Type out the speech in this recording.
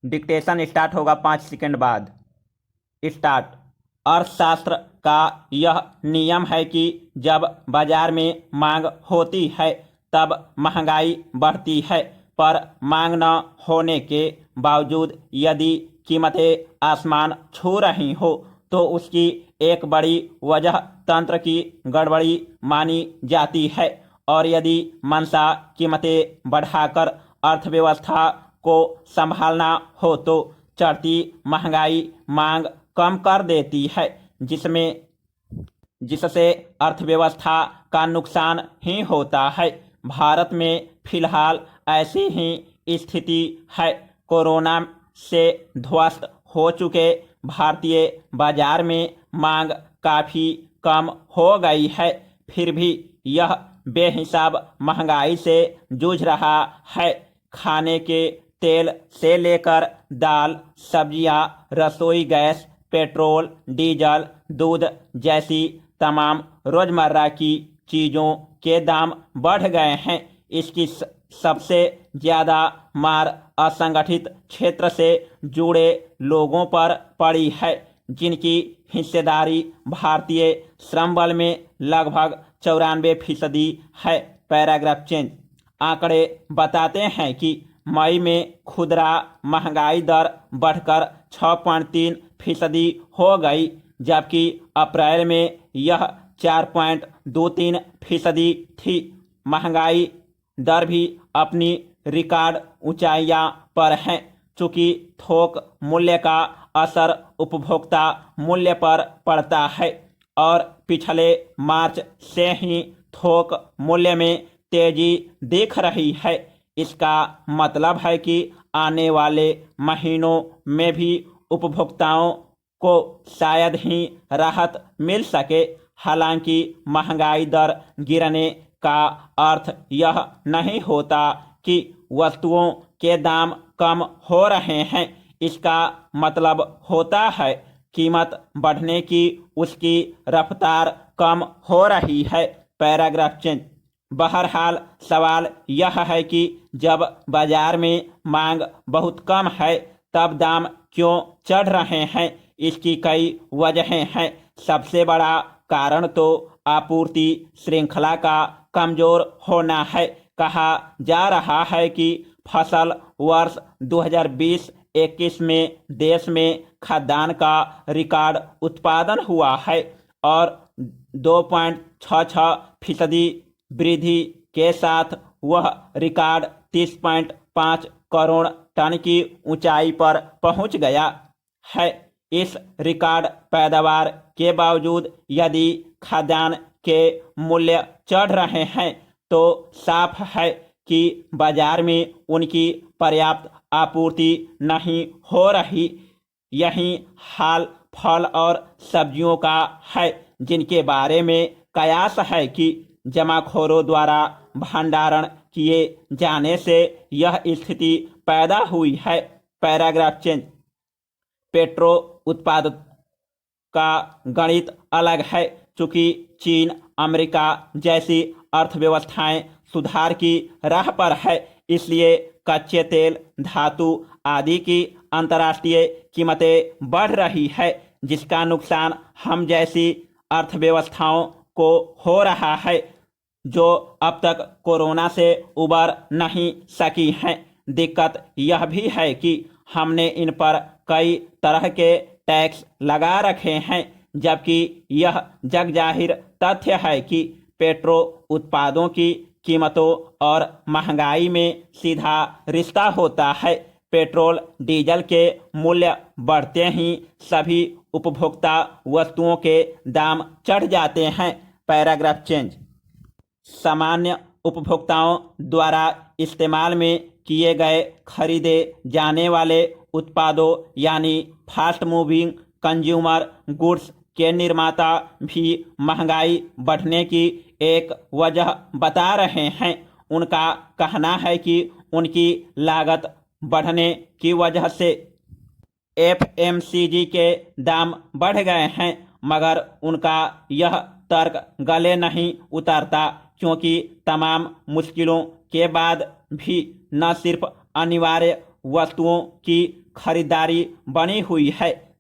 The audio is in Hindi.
डिक्टेशन स्टार्ट होगा 5 सेकंड बाद। स्टार्ट। अर्थशास्त्र का यह नियम है कि जब बाजार में मांग होती है तब महंगाई बढ़ती है, पर मांग न होने के बावजूद यदि कीमतें आसमान छू रही हो तो उसकी एक बड़ी वजह तंत्र की गड़बड़ी मानी जाती है। और यदि मंशा कीमतें बढ़ाकर अर्थव्यवस्था को संभालना हो तो चढ़ती महंगाई मांग कम कर देती है, जिससे अर्थव्यवस्था का नुकसान ही होता है। भारत में फिलहाल ऐसी ही स्थिति है। कोरोना से ध्वस्त हो चुके भारतीय बाजार में मांग काफ़ी कम हो गई है, फिर भी यह बेहिसाब महंगाई से जूझ रहा है। खाने के तेल से लेकर दाल, सब्जियां, रसोई गैस, पेट्रोल, डीजल, दूध जैसी तमाम रोजमर्रा की चीज़ों के दाम बढ़ गए हैं। इसकी सबसे ज़्यादा मार असंगठित क्षेत्र से जुड़े लोगों पर पड़ी है, जिनकी हिस्सेदारी भारतीय श्रम बल में लगभग 94% है। Paragraph change. आंकड़े बताते हैं कि मई में खुदरा महंगाई दर बढ़कर 6.3% हो गई, जबकि अप्रैल में यह 4.23% थी। महंगाई दर भी अपनी रिकॉर्ड ऊंचाइयां पर है। चूंकि थोक मूल्य का असर उपभोक्ता मूल्य पर पड़ता है और पिछले मार्च से ही थोक मूल्य में तेजी दिख रही है, इसका मतलब है कि आने वाले महीनों में भी उपभोक्ताओं को शायद ही राहत मिल सके। हालांकि महंगाई दर गिरने का अर्थ यह नहीं होता कि वस्तुओं के दाम कम हो रहे हैं। इसका मतलब होता है कीमत बढ़ने की उसकी रफ्तार कम हो रही है। Paragraph change. बहरहाल सवाल यह है कि जब बाजार में मांग बहुत कम है तब दाम क्यों चढ़ रहे हैं। इसकी कई वजहें हैं। सबसे बड़ा कारण तो आपूर्ति श्रृंखला का कमजोर होना है। कहा जा रहा है कि फसल वर्ष 2020-21 में देश में खाद्यान्न का रिकॉर्ड उत्पादन हुआ है और 2.66% वृद्धि के साथ वह रिकॉर्ड 30.5 करोड़ टन की ऊंचाई पर पहुंच गया है। इस रिकॉर्ड पैदावार के बावजूद यदि खाद्यान्न के मूल्य चढ़ रहे हैं तो साफ है कि बाजार में उनकी पर्याप्त आपूर्ति नहीं हो रही। यही हाल फल और सब्जियों का है, जिनके बारे में कयास है कि जमाखोरों द्वारा भंडारण किए जाने से यह स्थिति पैदा हुई है। Paragraph change. पेट्रो उत्पादन का गणित अलग है। चूंकि चीन, अमेरिका जैसी अर्थव्यवस्थाएं सुधार की राह पर है, इसलिए कच्चे तेल, धातु आदि की अंतर्राष्ट्रीय कीमतें बढ़ रही है, जिसका नुकसान हम जैसी अर्थव्यवस्थाओं को हो रहा है जो अब तक कोरोना से उबर नहीं सकी हैं। दिक्कत यह भी है कि हमने इन पर कई तरह के टैक्स लगा रखे हैं, जबकि यह जगजाहिर तथ्य है कि पेट्रो उत्पादों की कीमतों और महंगाई में सीधा रिश्ता होता है। पेट्रोल डीजल के मूल्य बढ़ते ही सभी उपभोक्ता वस्तुओं के दाम चढ़ जाते हैं। Paragraph change. सामान्य उपभोक्ताओं द्वारा इस्तेमाल में किए गए खरीदे जाने वाले उत्पादों यानी फास्ट मूविंग कंज्यूमर गुड्स के निर्माता भी महंगाई बढ़ने की एक वजह बता रहे हैं। उनका कहना है कि उनकी लागत बढ़ने की वजह से एफएमसीजी के दाम बढ़ गए हैं, मगर उनका यह तर्क गले नहीं उतरता, क्योंकि तमाम मुश्किलों के बाद भी न सिर्फ अनिवार्य वस्तुओं की खरीदारी बनी हुई है।